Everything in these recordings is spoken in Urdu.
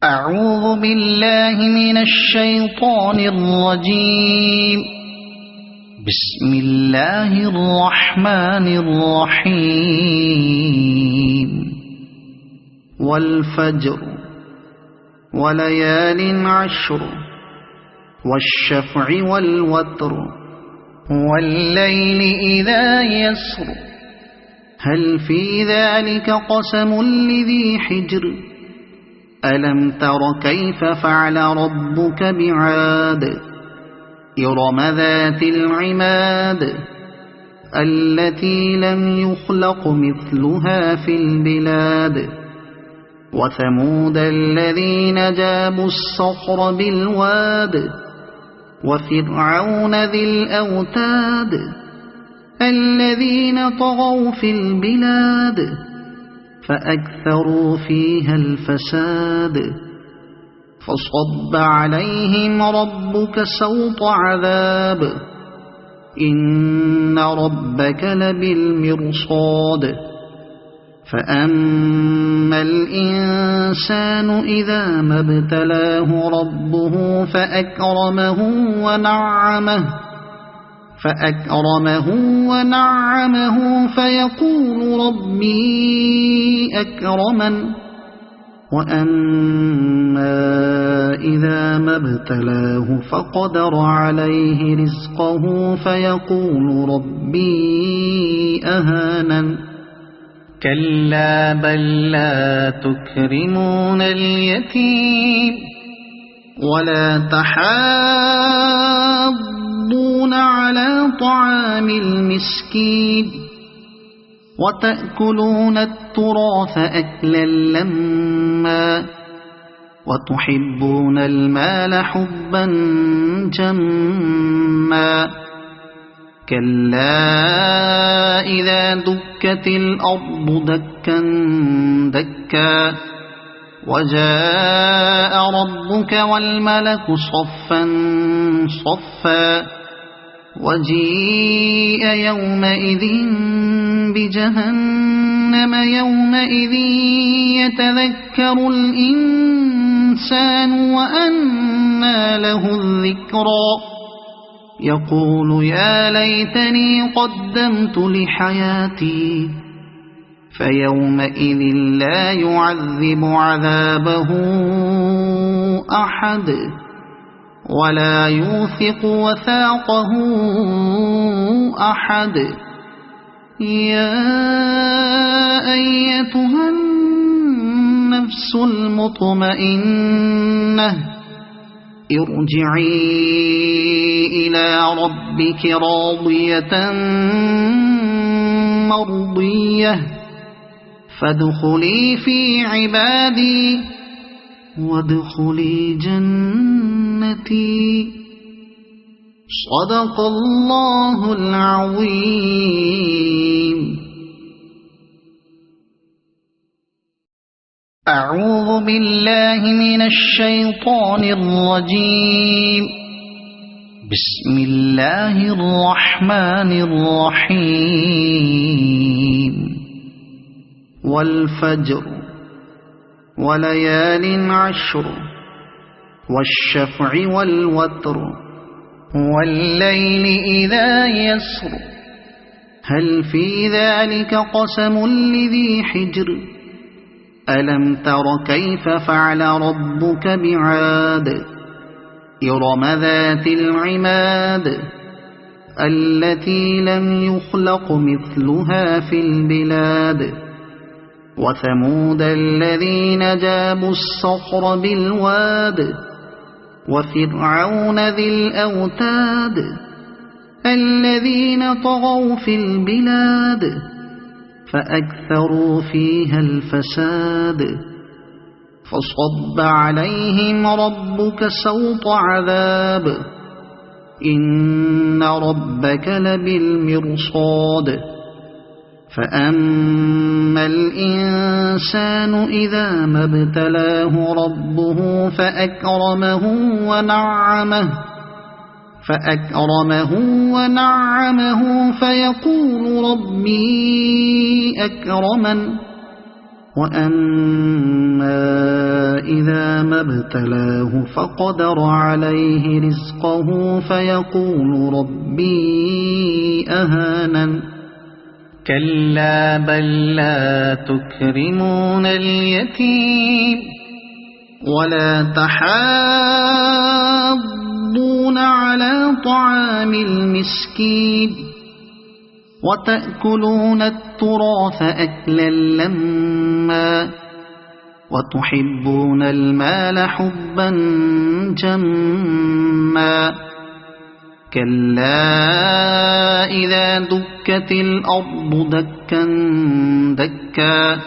أعوذ بالله من الشيطان الرجيم. بسم الله الرحمن الرحيم. والفجر وليال عشر والشفع والوتر والليل إذا يسر هل في ذلك قسم لذي حجر ألم تر كيف فعل ربك بعاد إرم ذات العماد التي لم يخلق مثلها في البلاد وثمود الذين جابوا الصخر بالواد وفرعون ذي الأوتاد الذين طغوا في البلاد فأكثروا فيها الفساد فصب عليهم ربك سوط عذاب إن ربك لبالمرصاد فأما الإنسان إذا ما ابتلاه ربه فأكرمه ونعمه فيقول ربي أكرمن وأما إذا ما ابتلاه فقدر عليه رزقه فيقول ربي أهانن كلا بل لا تكرمون اليتيم ولا تحاضون على طعام المسكين وتأكلون التراث أكلا لما وتحبون المال حبا جما كلا إذا دكت الأرض دكا دكا وجاء ربك والملك صفا صفا وجيء يومئذ بجهنم يومئذ يتذكر الإنسان وأنى له الذكرى يقول يا ليتني قدمت لحياتي فيومئذ لا يعذب عذابه أحد ولا يوثق وثاقه أحد يا أيتها النفس المطمئنة ارجعي إلى ربك راضية مرضية فادخلي في عبادي وادخلي جنتي صدق الله العظيم. أعوذ بالله من الشيطان الرجيم. بسم الله الرحمن الرحيم. والفجر وليال عشر والشفع والوتر والليل إذا يسر هل في ذلك قسم لذي حجر ألم تر كيف فعل ربك بعاد إرم ذات العماد التي لم يخلق مثلها في البلاد وثمود الذين جابوا الصخر بالواد وفرعون ذي الأوتاد الذين طغوا في البلاد فأكثروا فيها الفساد فصب عليهم ربك سوط عذاب إن ربك لبالمرصاد فأما الإنسان إذا ما ابتلاه ربه فأكرمه ونعمه فيقول ربي أكرمن وأما إذا ما ابتلاه فقدر عليه رزقه فيقول ربي أهانن كلا بل لا تكرمون اليتيم ولا تحاضون على طعام المسكين وتأكلون التراث أكلا لما وتحبون المال حبا جما كلا إذا دكت الأرض دكا دكا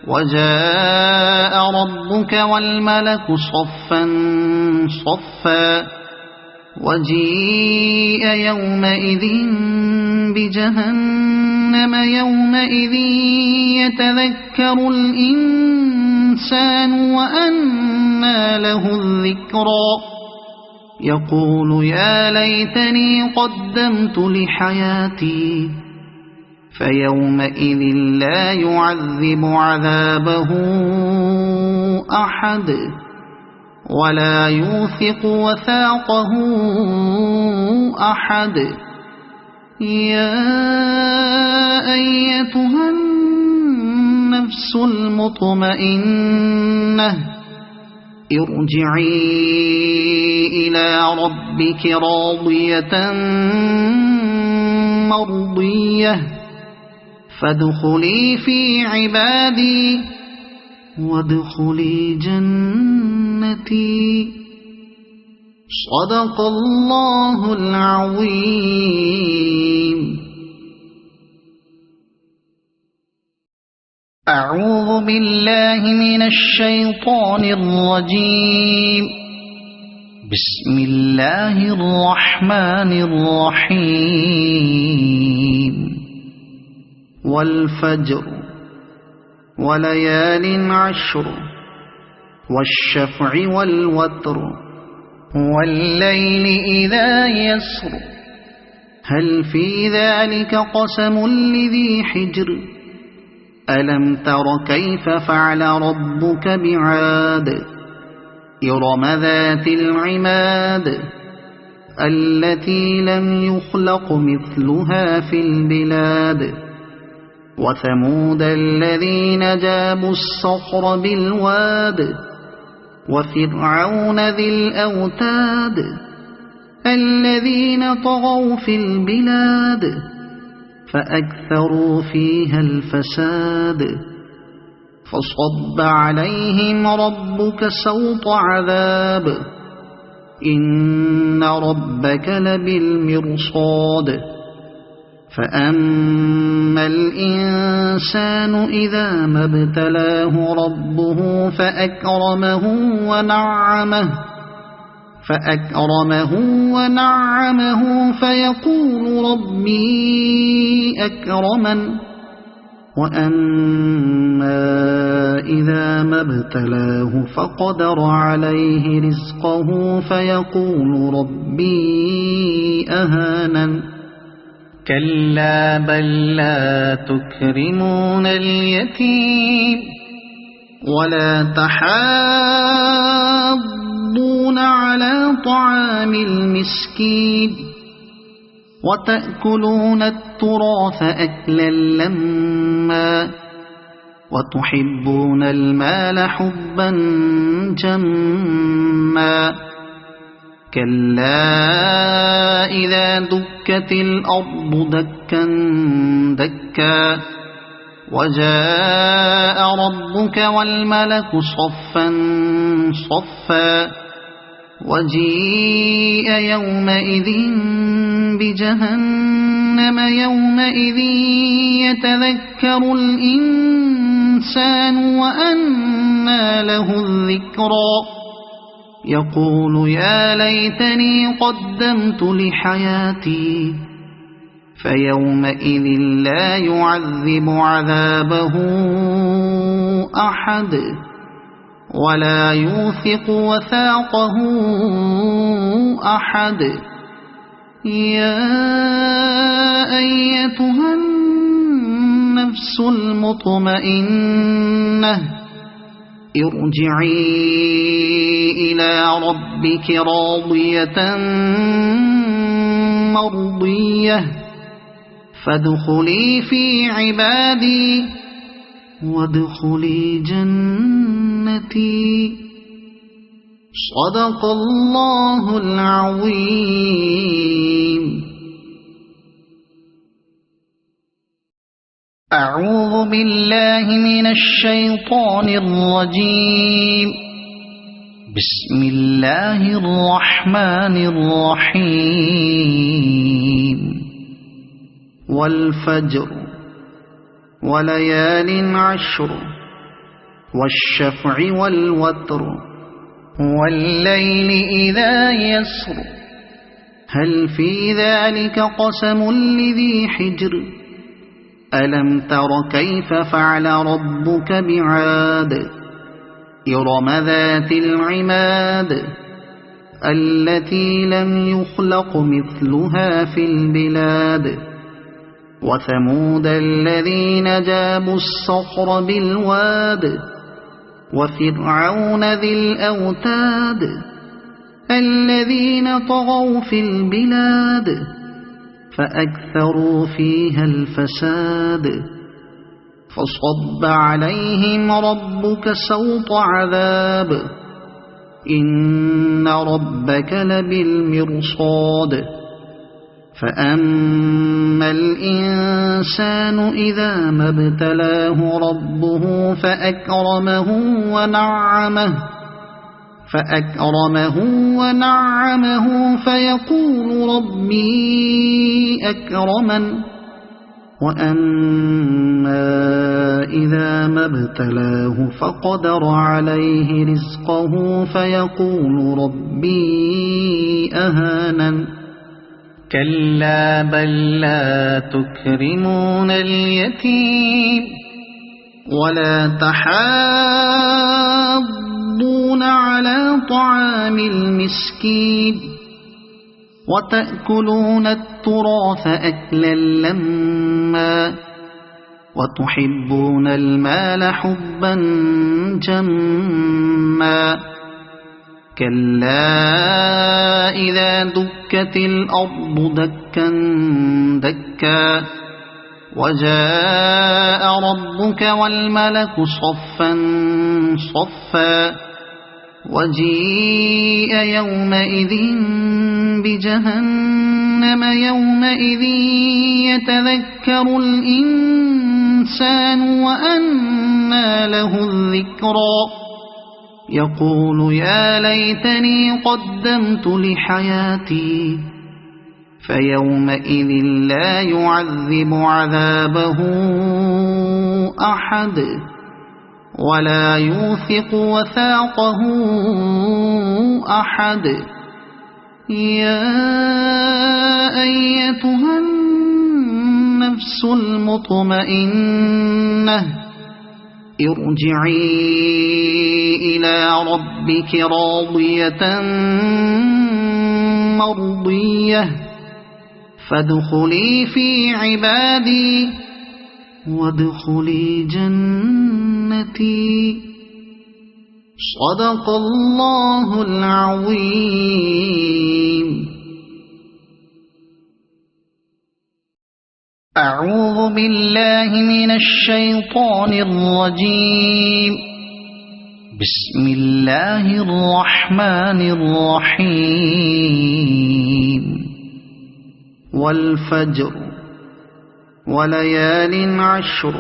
وجاء ربك والملك صفا صفا وجيء يومئذ بجهنم يومئذ يتذكر الإنسان وأنى له الذكرى يقول يا ليتني قدمت لحياتي فيومئذ لا يعذب عذابه أحد ولا يوثق وثاقه أحد يا أيتها النفس المطمئنة ارجعي إلى ربك راضية مرضية فادخلي في عبادي وادخلي جنتي صدق الله العظيم. أعوذ بالله من الشيطان الرجيم. بسم الله الرحمن الرحيم. والفجر وليال عشر والشفع والوتر والليل إذا يسر هل في ذلك قسم لذي حجر ألم تر كيف فعل ربك بعاد إرم ذات العماد التي لم يخلق مثلها في البلاد وثمود الذين جابوا الصخر بالواد وفرعون ذي الأوتاد الذين طغوا في البلاد فأكثروا فيها الفساد فصب عليهم ربك سوط عذاب إن ربك لبالمرصاد فأما الإنسان إذا ما ابتلاه ربه فأكرمه ونعمه فيقول ربي أكرمن وأما إذا ما ابتلاه فقدر عليه رزقه فيقول ربي أهانن كلا بل لا تكرمون اليتيم ولا تحاضون على طعام المسكين وتأكلون التراث أكلا لما وتحبون المال حبا جما كلا إذا دكت الأرض دكا دكا وجاء ربك والملك صفا صفا وجيء يومئذ بجهنم يومئذ يتذكر الإنسان وأنى له الذكرى يقول يا ليتني قدمت لحياتي فيومئذ لا يعذب عذابه أحد ولا يوثق وثاقه أحد يا أيتها النفس النفس المطمئنة ارجعي إلى ربك راضية مرضية فادخلي في عبادي وادخلي جنتي صدق الله العظيم. أعوذ بالله من الشيطان الرجيم. بسم الله الرحمن الرحيم. والفجر وليال عشر والشفع والوتر والليل إذا يسر هل في ذلك قسم لذي حجر ألم تر كيف فعل ربك بعاد إرم ذات العماد التي لم يخلق مثلها في البلاد وثمود الذين جابوا الصخر بالواد وفرعون ذي الأوتاد الذين طغوا في البلاد فأكثروا فيها الفساد فصب عليهم ربك سوط عذاب إن ربك لبالمرصاد فأما الإنسان إذا ما ابتلاه ربه فأكرمه ونعمه فيقول ربي أكرمن وأما إذا ما ابتلاه فقدر عليه رزقه فيقول ربي أهانن كلا بل لا تكرمون اليتيم ولا تحاضون على طعام المسكين وتأكلون التراث أكلا لما وتحبون المال حبا جما كلا إذا دكت الأرض دكا دكا وجاء ربك والملك صفا صفا وجيء يومئذ بجهنم يومئذ يتذكر الإنسان وأنى له الذكرى يقول يا ليتني قدمت لحياتي فيومئذ لا يعذب عذابه أحد ولا يوثق وثاقه أحد يا أيتها النفس المطمئنة ارجعي إلى ربك راضية مرضية فادخلي في عبادي وادخلي جنتي صدق الله العظيم. أعوذ بالله من الشيطان الرجيم. بسم الله الرحمن الرحيم. والفجر وليال عشر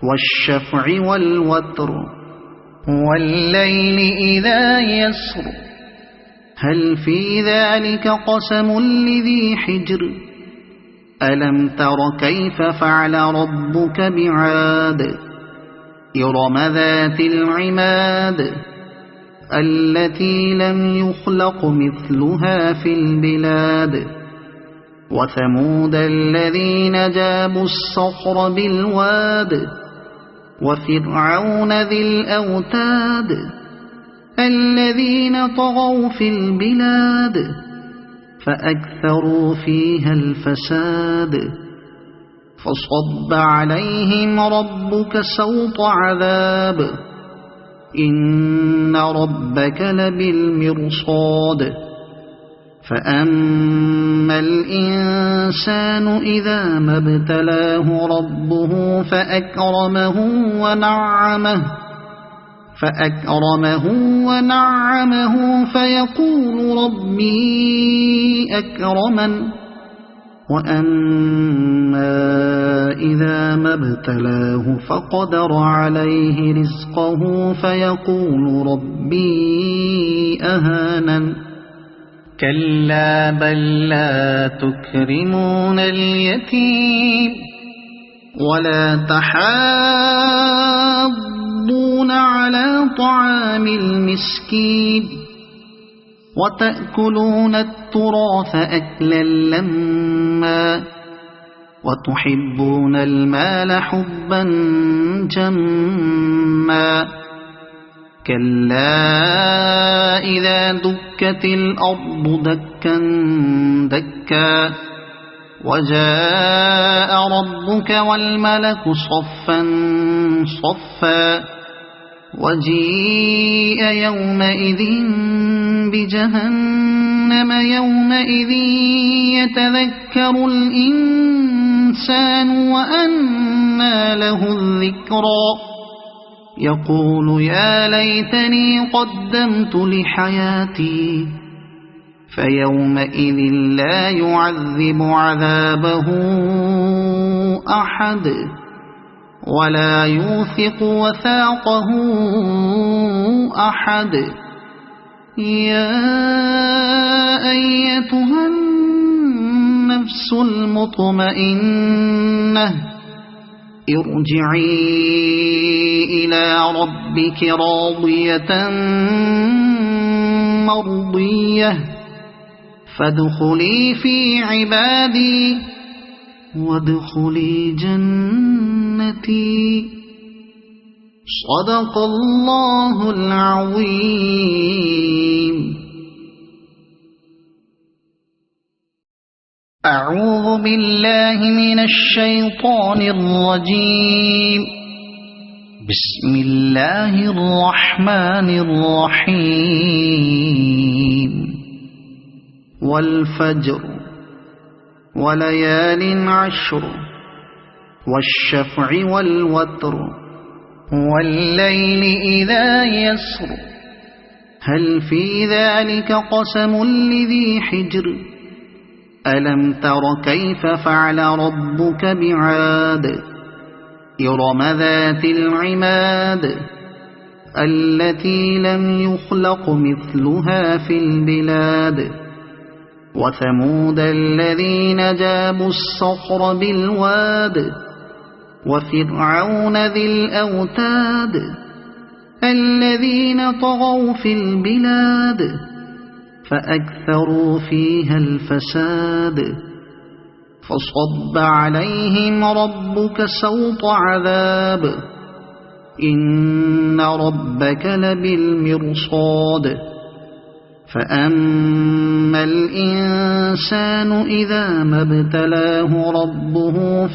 والشفع والوتر والليل إذا يسر هل في ذلك قسم لذي حجر ألم تر كيف فعل ربك بعاد إرم ذات العماد التي لم يخلق مثلها في البلاد وثمود الذين جابوا الصخر بالواد وفرعون ذي الأوتاد الذين طغوا في البلاد فأكثروا فيها الفساد فصب عليهم ربك سوط عذاب إن ربك لبالمرصاد فأما الإنسان إذا ما ابتلاه ربه فأكرمه ونعمه فيقول ربي أكرمن وأما إذا ما ابتلاه فقدر عليه رزقه فيقول ربي أهانن كلا بل لا تكرمون اليتيم ولا تحاضون على طعام المسكين وتأكلون التراث أكلا لما وتحبون المال حبا جما كلا إذا دكت الأرض دكا دكا وجاء ربك والملك صفا صفا وجيء يومئذ بجهنم يومئذ يتذكر الإنسان وأنى له الذكرى يقول يا ليتني قدمت لحياتي فيومئذ لا يعذب عذابه أحد ولا يوثق وثاقه أحد يا أيتها النفس المطمئنة ارجعي إلى ربك راضية مرضية فادخلي في عبادي وادخلي جنتي صدق الله العظيم. أعوذ بالله من الشيطان الرجيم. بسم الله الرحمن الرحيم. والفجر وليال عشر والشفع والوتر والليل إذا يسر هل في ذلك قسم لذي حجر ألم تر كيف فعل ربك بعاد إرم ذات العماد التي لم يخلق مثلها في البلاد وثمود الذين جابوا الصخر بالواد وفرعون ذي الأوتاد الذين طغوا في البلاد فأكثروا فيها الفساد فصب عليهم ربك سوط عذاب إن ربك لبالمرصاد فأما الإنسان إذا ما ابتلاه ربه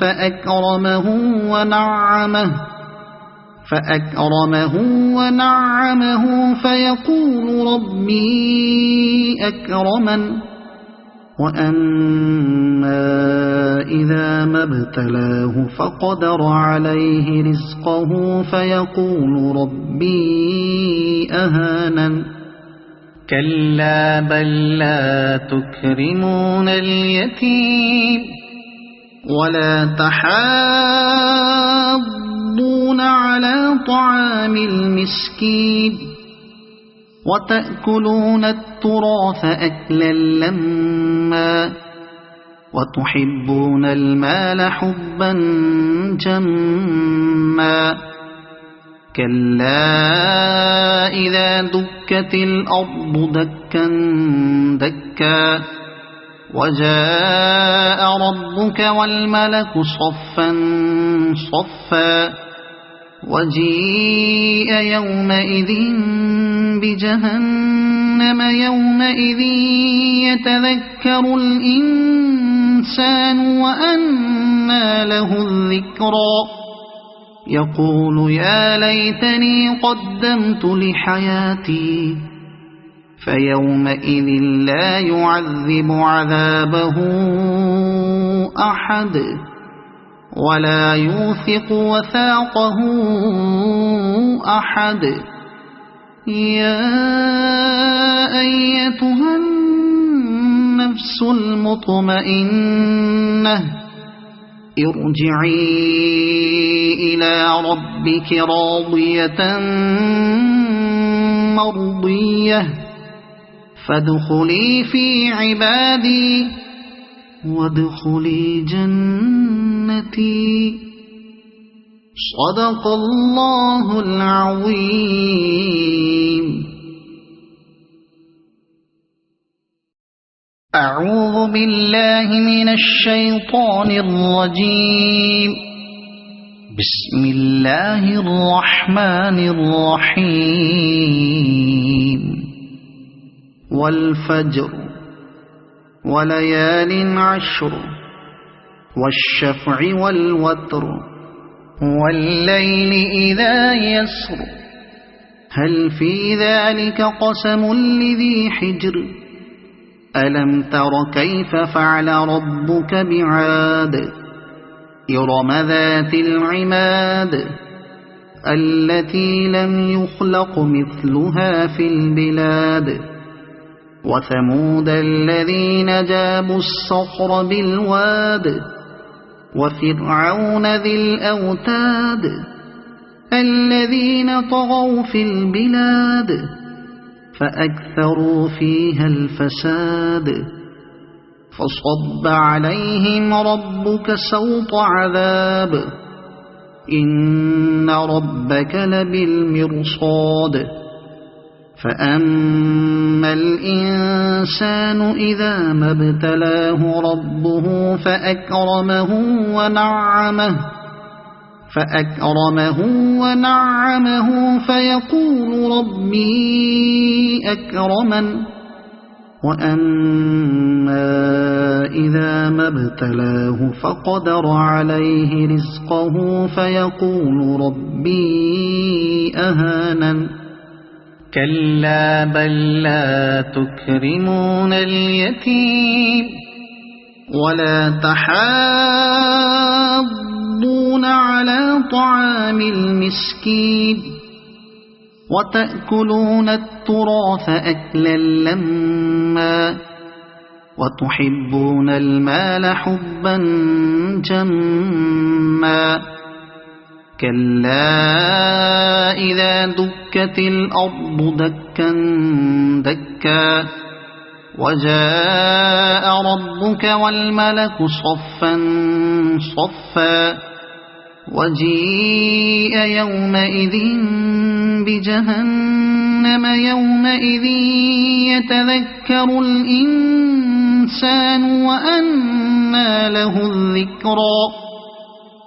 فأكرمه ونعمه فيقول ربي أكرمن وأما إذا ما ابتلاه فقدر عليه رزقه فيقول ربي أهانن كلا بل لا تكرمون اليتيم ولا تحاضون على طعام المسكين وتأكلون التراث أكلا لما وتحبون المال حبا جما كلا إذا دكت الأرض دكا دكا وجاء ربك والملك صفا صفا وجيء يومئذ بجهنم يومئذ يتذكر الإنسان الإنسان وأنى له الذكرى يقول يا ليتني قدمت لحياتي فيومئذ لا يعذب عذابه أحد ولا يوثق وثاقه أحد يا أيتها النفس المطمئنة ارجعي إلى ربك راضية مرضية فادخلي في عبادي وادخلي جنتي صدق الله العظيم. أعوذ بالله من الشيطان الرجيم. بسم الله الرحمن الرحيم. والفجر وليال عشر والشفع والوتر والليل إذا يسر هل في ذلك قسم لذي حجر ألم تر كيف فعل ربك بعاد إرم ذات العماد التي لم يخلق مثلها في البلاد وثمود الذين جابوا الصخر بالواد وفرعون ذي الأوتاد الذين طغوا في البلاد فأكثروا فيها الفساد فصب عليهم ربك سوط عذاب إن ربك لبالمرصاد فأما الإنسان إذا ما ابتلاه ربه فأكرمه ونعمه فيقول ربي أكرمن وأما إذا ما ابتلاه فقدر عليه رزقه فيقول ربي أهانن كلا بل لا تكرمون اليتيم ولا تحاضون على طعام المسكين وتأكلون التراث أكلا لما وتحبون المال حبا جما كلا إذا دكت الأرض دكا دكا وجاء ربك والملك صفا صفا وجيء يومئذ بجهنم يومئذ يتذكر الإنسان وأنى له الذكرى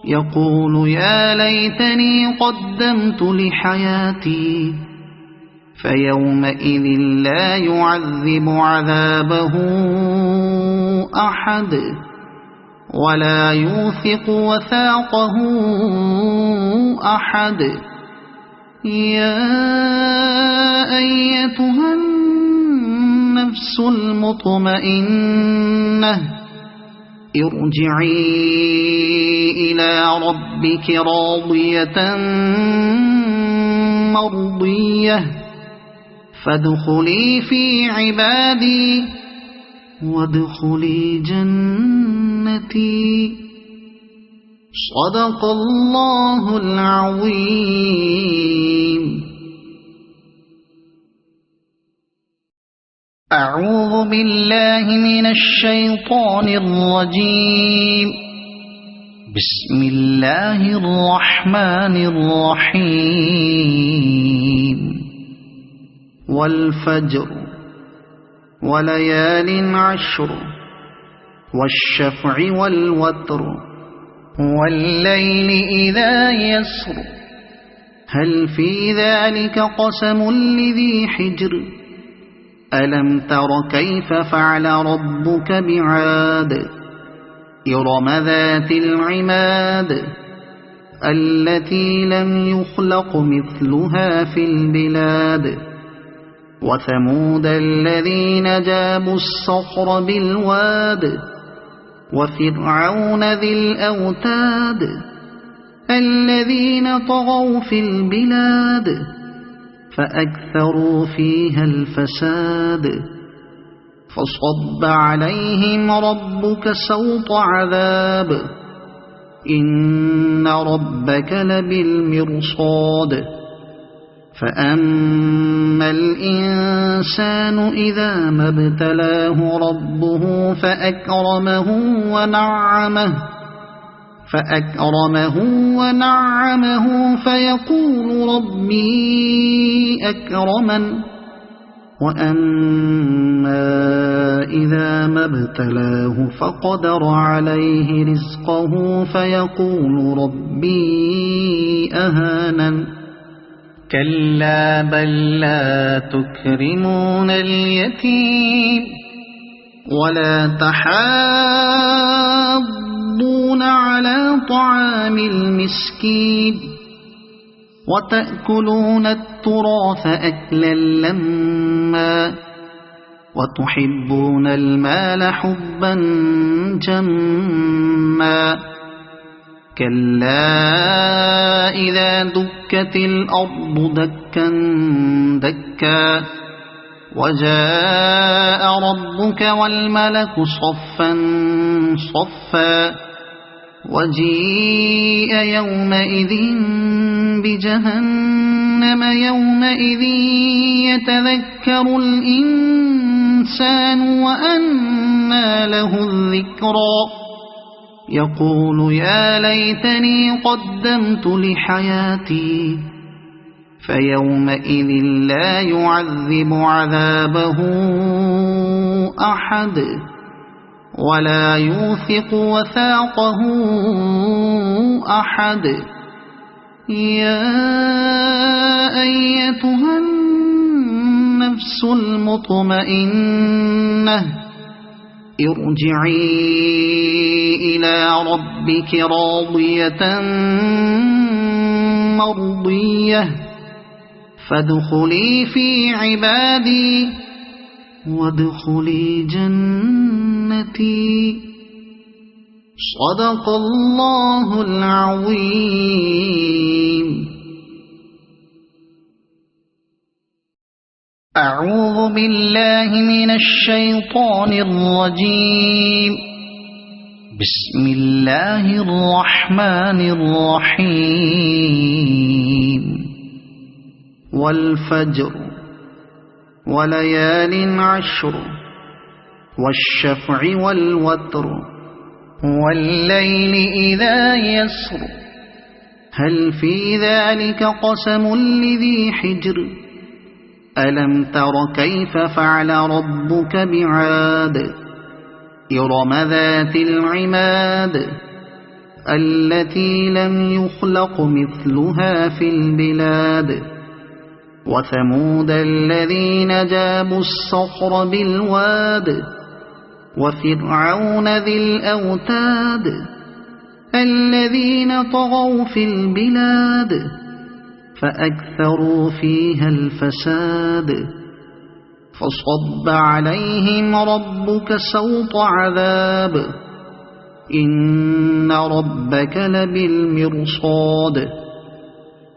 يقول يا ليتني قدمت لحياتي فيومئذ لا يعذب عذابه أحد ولا يوثق وثاقه أحد يا أيتها النفس المطمئنة ارجعي إلى ربك راضية مرضية فادخلي في عبادي وادخلي جنتي صدق الله العظيم. أعوذ بالله من الشيطان الرجيم. بسم الله الرحمن الرحيم. والفجر وليال عشر والشفع والوتر والليل إذا يسر هل في ذلك قسم لذي حجر ألم تر كيف فعل ربك بعاد إرم ذات العماد التي لم يخلق مثلها في البلاد وثمود الذين جابوا الصخر بالواد وفرعون ذي الأوتاد الذين طغوا في البلاد فأكثروا فيها الفساد فصب عليهم ربك سوط عذاب إن ربك لبالمرصاد فأما الإنسان إذا ما ابتلاه ربه فأكرمه ونعمه فيقول ربي أكرمن وأما إذا ما ابتلاه فقدر عليه رزقه فيقول ربي أهانن كلا بل لا تكرمون اليتيم ولا تحاضون على طعام المسكين وتأكلون التراث أكلا لما وتحبون المال حبا جما كلا إذا دكت الأرض دكا دكا وجاء ربك والملك صفا صفا وجيء يومئذ بجهنم يومئذ يتذكر الإنسان وأنى له الذكرى يقول يا ليتني قدمت لحياتي فيومئذ لا يعذب عذابه أحد ولا يوثق وثاقه أحد يا أيتها النفس المطمئنة ارجعي إلى ربك راضية مرضية فادخلي في عبادي وادخلي جنتي صدق الله العظيم. أعوذ بالله من الشيطان الرجيم. بسم الله الرحمن الرحيم. والفجر وليال عشر والشفع والوتر والليل إذا يسر هل في ذلك قسم لذي حجر ألم تر كيف فعل ربك بعاد إرم ذات العماد التي لم يخلق مثلها في البلاد وثمود الذين جابوا الصخر بالواد وفرعون ذي الأوتاد الذين طغوا في البلاد فأكثروا فيها الفساد فصب عليهم ربك سوط عذاب إن ربك لبالمرصاد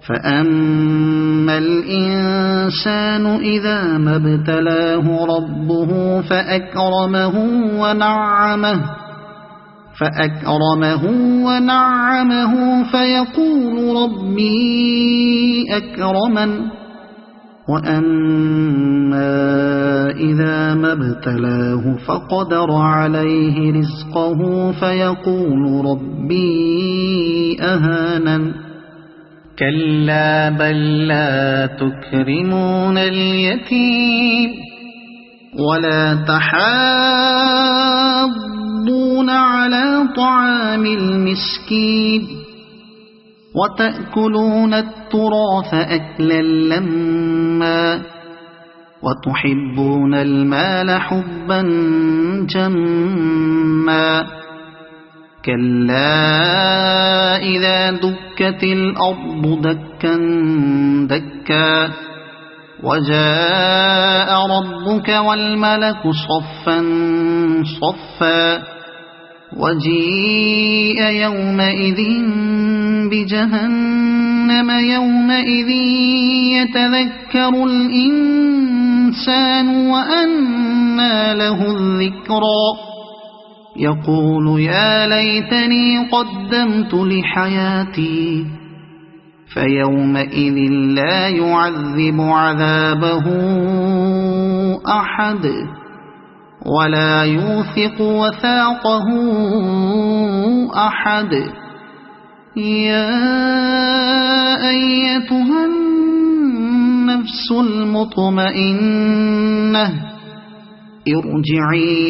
فأما الإنسان إذا ما ابتلاه ربه فأكرمه ونعمه فيقول ربي أكرمن وأما إذا ما ابتلاه فقدر عليه رزقه فيقول ربي أهانن كلا بل لا تكرمون اليتيم ولا تحاضون على طعام المسكين وتأكلون التراث أكلا لما وتحبون المال حبا جما كلا إذا دكت الأرض دكا دكا وجاء ربك والملك صفا صفا وجيء يومئذ بجهنم يومئذ يتذكر الإنسان وأنى له الذكرى يقول يا ليتني قدمت لحياتي فيومئذ لا يعذب عذابه أحد ولا يوثق وثاقه أحد يا أيتها النفس المطمئنة ارجعي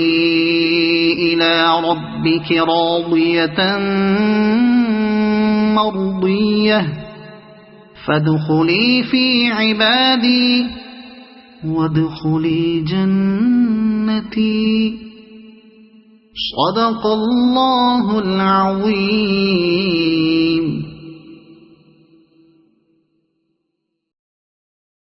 إلى ربك راضية مرضية فادخلي في عبادي وادخلي جنتي صدق الله العظيم.